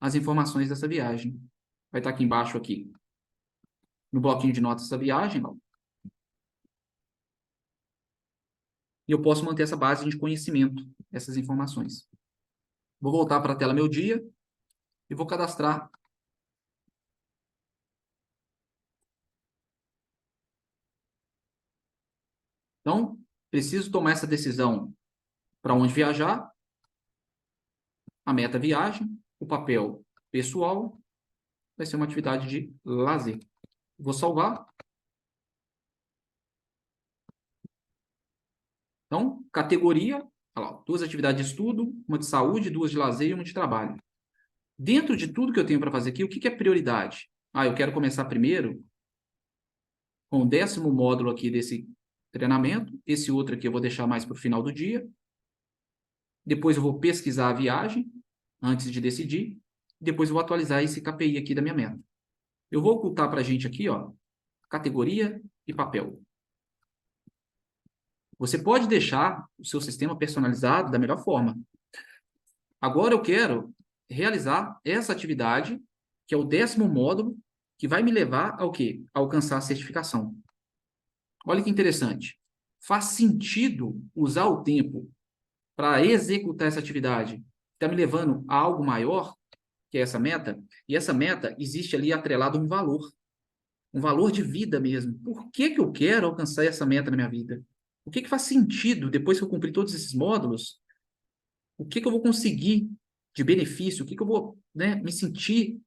às informações dessa viagem. Vai estar aqui embaixo, aqui, no bloquinho de notas dessa viagem, ó. E eu posso manter essa base de conhecimento, essas informações. Vou voltar para a tela Meu Dia e vou cadastrar. Então, preciso tomar essa decisão para onde viajar, a meta viagem, o papel pessoal, vai ser uma atividade de lazer. Vou salvar. Então, categoria, olha lá, duas atividades de estudo, uma de saúde, duas de lazer e uma de trabalho. Dentro de tudo que eu tenho para fazer aqui, o que é prioridade? Ah, eu quero começar primeiro com o 10º módulo aqui desse treinamento, esse outro aqui eu vou deixar mais para o final do dia, depois eu vou pesquisar a viagem, antes de decidir, depois eu vou atualizar esse KPI aqui da minha meta. Eu vou ocultar para a gente aqui, ó, categoria e papel. Você pode deixar o seu sistema personalizado da melhor forma. Agora eu quero realizar essa atividade, que é o 10º módulo, que vai me levar ao quê? A alcançar a certificação. Olha que interessante. Faz sentido usar o tempo para executar essa atividade? Está me levando a algo maior, que é essa meta? E essa meta existe ali atrelado a um valor de vida mesmo. Por que que eu quero alcançar essa meta na minha vida? O que que faz sentido depois que eu cumprir todos esses módulos? O que que eu vou conseguir de benefício? O que que eu vou, né, me sentir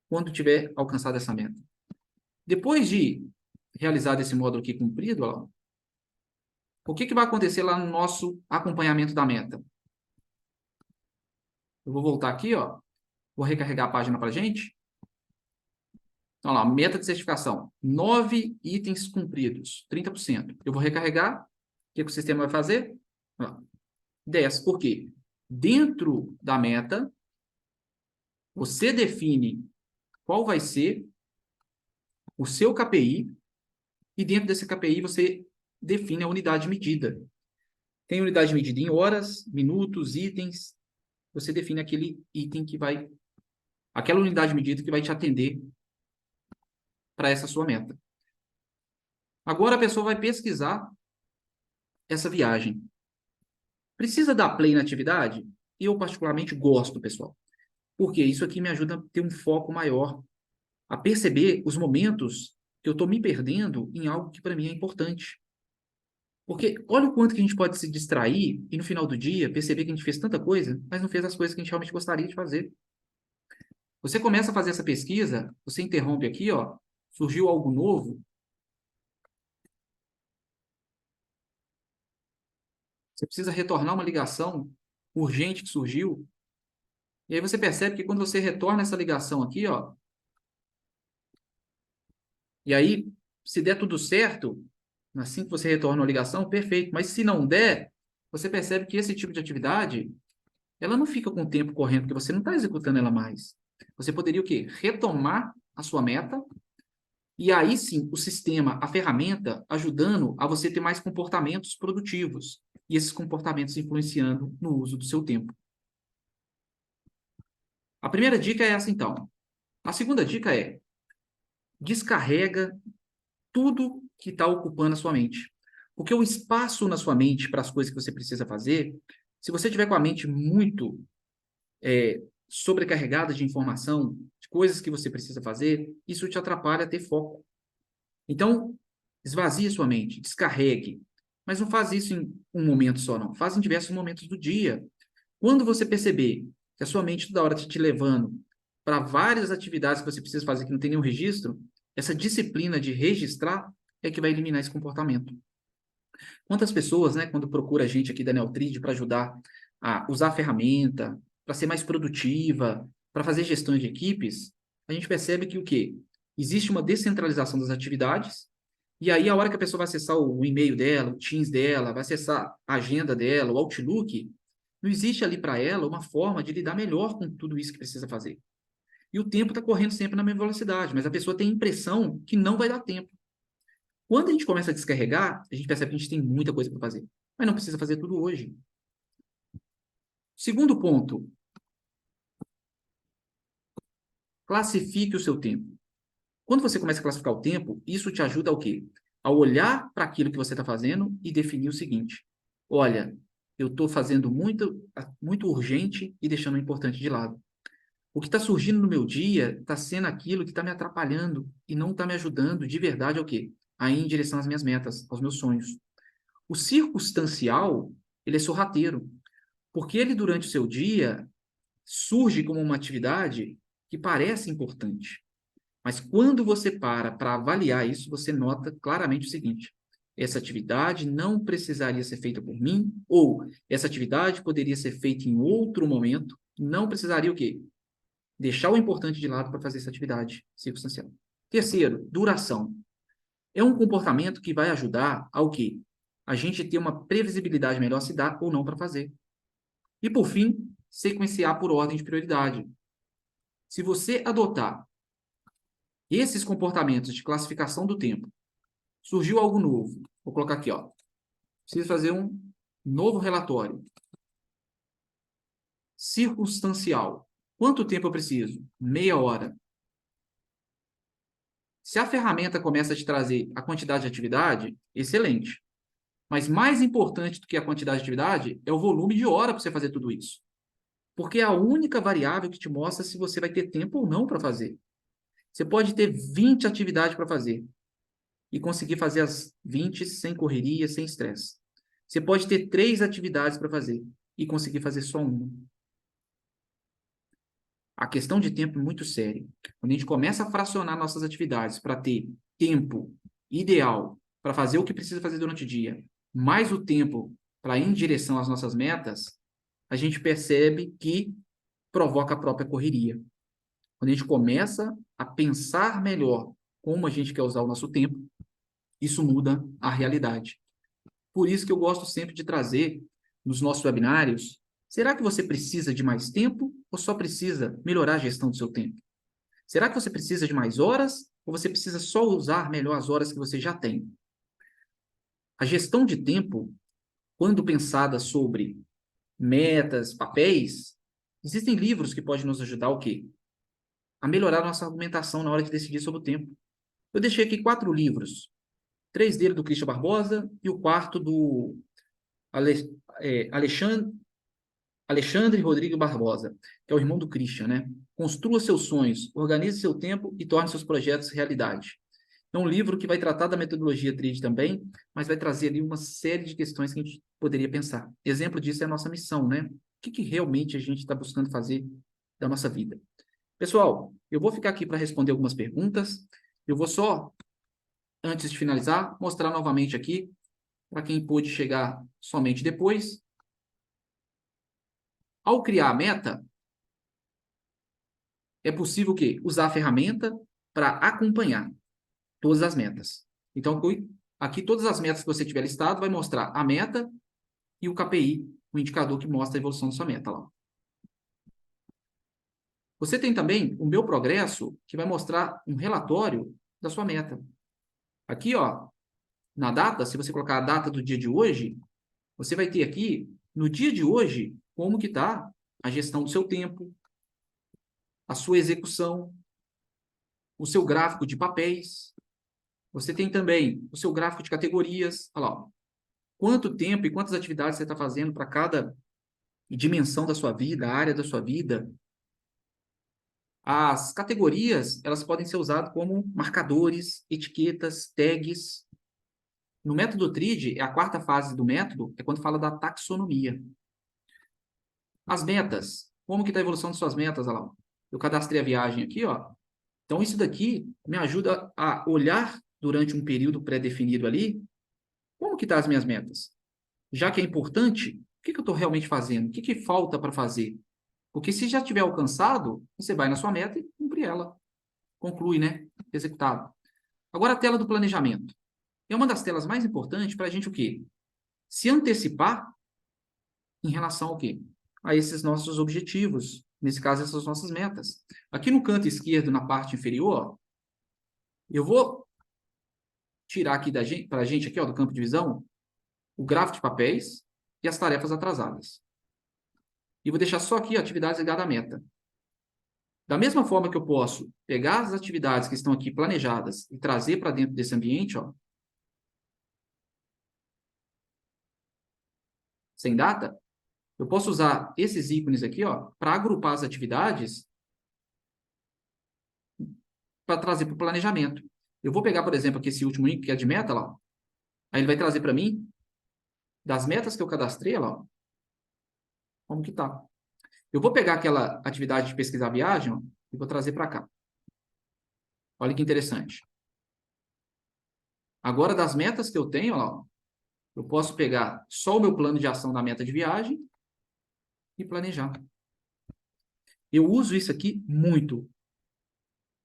quando tiver alcançado essa meta? Depois de realizar esse módulo aqui cumprido, ó, o que que vai acontecer lá no nosso acompanhamento da meta? Eu vou voltar aqui, ó, vou recarregar a página para a gente. Então, lá, meta de certificação, 9 itens cumpridos, 30%. Eu vou recarregar, o que que o sistema vai fazer? Ó, 10. Por quê? Dentro da meta, você define qual vai ser o seu KPI e dentro desse KPI você define a unidade medida. Tem unidade medida em horas, minutos, itens. Você define aquele item que vai, aquela unidade medida que vai te atender para essa sua meta. Agora a pessoa vai pesquisar essa viagem. Precisa dar play na atividade? Eu particularmente gosto, pessoal. Porque isso aqui me ajuda a ter um foco maior, a perceber os momentos que eu estou me perdendo em algo que para mim é importante. Porque olha o quanto que a gente pode se distrair e no final do dia perceber que a gente fez tanta coisa, mas não fez as coisas que a gente realmente gostaria de fazer. Você começa a fazer essa pesquisa, você interrompe aqui, ó, surgiu algo novo, você precisa retornar uma ligação urgente que surgiu, e aí você percebe que quando você retorna essa ligação aqui, ó, e aí, se der tudo certo, assim que você retorna a ligação, perfeito. Mas se não der, você percebe que esse tipo de atividade, ela não fica com o tempo correndo, porque você não está executando ela mais. Você poderia o quê? Retomar a sua meta, e aí sim, o sistema, a ferramenta, ajudando a você ter mais comportamentos produtivos. E esses comportamentos influenciando no uso do seu tempo. A primeira dica é essa, então. A segunda dica é: descarrega tudo que está ocupando a sua mente. Porque o espaço na sua mente para as coisas que você precisa fazer, se você tiver com a mente muito sobrecarregada de informação, de coisas que você precisa fazer, isso te atrapalha a ter foco. Então, esvazie sua mente, descarregue. Mas não faz isso em um momento só, não. Faz em diversos momentos do dia. Quando você perceber que a sua mente toda hora está te levando para várias atividades que você precisa fazer que não tem nenhum registro, essa disciplina de registrar é que vai eliminar esse comportamento. Quantas pessoas, né, quando procura a gente aqui da Neotrid para ajudar a usar a ferramenta, para ser mais produtiva, para fazer gestão de equipes, a gente percebe que o quê? Existe uma descentralização das atividades, e aí a hora que a pessoa vai acessar o e-mail dela, o Teams dela, vai acessar a agenda dela, o Outlook, não existe ali para ela uma forma de lidar melhor com tudo isso que precisa fazer. E o tempo está correndo sempre na mesma velocidade, mas a pessoa tem a impressão que não vai dar tempo. Quando a gente começa a descarregar, a gente percebe que a gente tem muita coisa para fazer, mas não precisa fazer tudo hoje. Segundo ponto, classifique o seu tempo. Quando você começa a classificar o tempo, isso te ajuda ao quê? A olhar para aquilo que você está fazendo e definir o seguinte: olha, eu estou fazendo muito urgente e deixando o importante de lado. O que está surgindo no meu dia está sendo aquilo que está me atrapalhando e não está me ajudando de verdade ao quê? A ir em direção às minhas metas, aos meus sonhos. O circunstancial, ele é sorrateiro, porque ele, durante o seu dia, surge como uma atividade que parece importante. Mas quando você para avaliar isso, você nota claramente o seguinte: essa atividade não precisaria ser feita por mim, ou essa atividade poderia ser feita em outro momento, não precisaria o quê? Deixar o importante de lado para fazer essa atividade circunstancial. Terceiro, duração. É um comportamento que vai ajudar ao quê? A gente ter uma previsibilidade melhor se dá ou não para fazer. E, por fim, sequenciar por ordem de prioridade. Se você adotar esses comportamentos de classificação do tempo, surgiu algo novo. Vou colocar aqui, ó. Preciso fazer um novo relatório. Circunstancial. Quanto tempo eu preciso? Meia hora. Se a ferramenta começa a te trazer a quantidade de atividade, excelente. Mas mais importante do que a quantidade de atividade é o volume de hora para você fazer tudo isso. Porque é a única variável que te mostra se você vai ter tempo ou não para fazer. Você pode ter 20 atividades para fazer e conseguir fazer as 20 sem correria, sem estresse. Você pode ter 3 atividades para fazer e conseguir fazer só uma. A questão de tempo é muito séria. Quando a gente começa a fracionar nossas atividades para ter tempo ideal para fazer o que precisa fazer durante o dia, mais o tempo para ir em direção às nossas metas, a gente percebe que provoca a própria correria. Quando a gente começa a pensar melhor como a gente quer usar o nosso tempo, isso muda a realidade. Por isso que eu gosto sempre de trazer nos nossos webinários, será que você precisa de mais tempo ou só precisa melhorar a gestão do seu tempo? Será que você precisa de mais horas ou você precisa só usar melhor as horas que você já tem? A gestão de tempo, quando pensada sobre metas, papéis, existem livros que podem nos ajudar o quê? A melhorar a nossa argumentação na hora de decidir sobre o tempo. Eu deixei aqui 4 livros. 3 dele do Christian Barbosa e o 4 do Alexandre Rodrigo Barbosa, que é o irmão do Christian, né? Construa seus sonhos, organize seu tempo e torne seus projetos realidade. É um livro que vai tratar da metodologia TRID também, mas vai trazer ali uma série de questões que a gente poderia pensar. Exemplo disso é a nossa missão, né? O que realmente a gente está buscando fazer da nossa vida? Pessoal, eu vou ficar aqui para responder algumas perguntas. Eu vou só, antes de finalizar, mostrar novamente aqui, para quem pôde chegar somente depois. Ao criar a meta, é possível o quê? Usar a ferramenta para acompanhar todas as metas. Então, aqui todas as metas que você tiver listado vai mostrar a meta e o KPI, o indicador que mostra a evolução da sua meta lá. Você tem também o meu progresso, que vai mostrar um relatório da sua meta. Aqui, ó, na data, se você colocar a data do dia de hoje, você vai ter aqui, no dia de hoje, como que está a gestão do seu tempo, a sua execução, o seu gráfico de papéis. Você tem também o seu gráfico de categorias. Olha lá, ó. Quanto tempo e quantas atividades você está fazendo para cada dimensão da sua vida, área da sua vida. As categorias, elas podem ser usadas como marcadores, etiquetas, tags. No método TRID, é a 4ª fase do método, é quando fala da taxonomia. As metas. Como que está a evolução de suas metas? Olha lá. Eu cadastrei a viagem aqui, ó. Então, isso daqui me ajuda a olhar durante um período pré-definido ali, como que estão as minhas metas? Já que é importante, o que eu estou realmente fazendo? O que falta para fazer? Porque se já tiver alcançado, você vai na sua meta e cumpre ela. Conclui, né? Executado. Agora a tela do planejamento. É uma das telas mais importantes para a gente o quê? Se antecipar em relação ao quê? A esses nossos objetivos. Nesse caso, essas nossas metas. Aqui no canto esquerdo, na parte inferior, eu vou tirar aqui para a gente aqui, ó, do campo de visão, o gráfico de papéis e as tarefas atrasadas. E vou deixar só aqui atividades ligadas à meta. Da mesma forma que eu posso pegar as atividades que estão aqui planejadas e trazer para dentro desse ambiente, ó, sem data, eu posso usar esses ícones aqui para agrupar as atividades para trazer para o planejamento. Eu vou pegar, por exemplo, aqui esse último ícone que é de meta, lá, aí ele vai trazer para mim, das metas que eu cadastrei, lá, como que tá. Eu vou pegar aquela atividade de pesquisar viagem e vou trazer para cá. Olha que interessante. Agora, das metas que eu tenho, ó, eu posso pegar só o meu plano de ação da meta de viagem e planejar. Eu uso isso aqui muito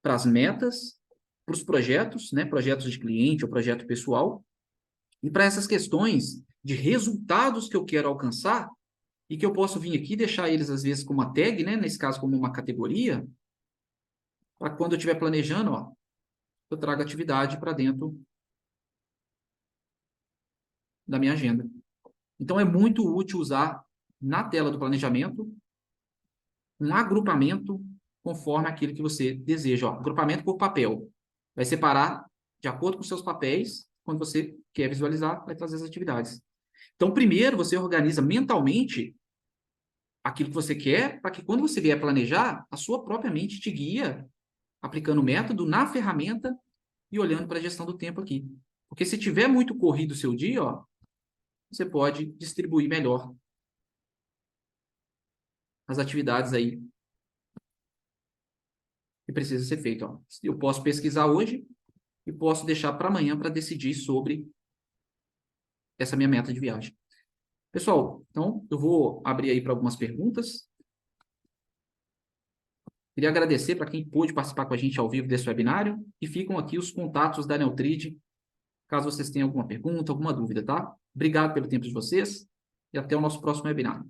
para as metas, para os projetos, né, projetos de cliente ou projeto pessoal, e para essas questões de resultados que eu quero alcançar e que eu posso vir aqui e deixar eles, às vezes, com uma tag, né? Nesse caso, como uma categoria, para quando eu estiver planejando, ó, eu trago atividade para dentro da minha agenda. Então, é muito útil usar na tela do planejamento um agrupamento conforme aquilo que você deseja. Ó, agrupamento por papel. Vai separar de acordo com os seus papéis. Quando você quer visualizar, vai trazer as atividades. Então, primeiro, você organiza mentalmente aquilo que você quer, para que quando você vier planejar, a sua própria mente te guia aplicando o método na ferramenta e olhando para a gestão do tempo aqui. Porque se tiver muito corrido o seu dia, ó, você pode distribuir melhor as atividades aí que precisa ser feito. Ó. Eu posso pesquisar hoje e posso deixar para amanhã para decidir sobre essa minha meta de viagem. Pessoal, então eu vou abrir aí para algumas perguntas. Queria agradecer para quem pôde participar com a gente ao vivo desse webinário e ficam aqui os contatos da Neutrid, caso vocês tenham alguma pergunta, alguma dúvida, tá? Obrigado pelo tempo de vocês e até o nosso próximo webinar.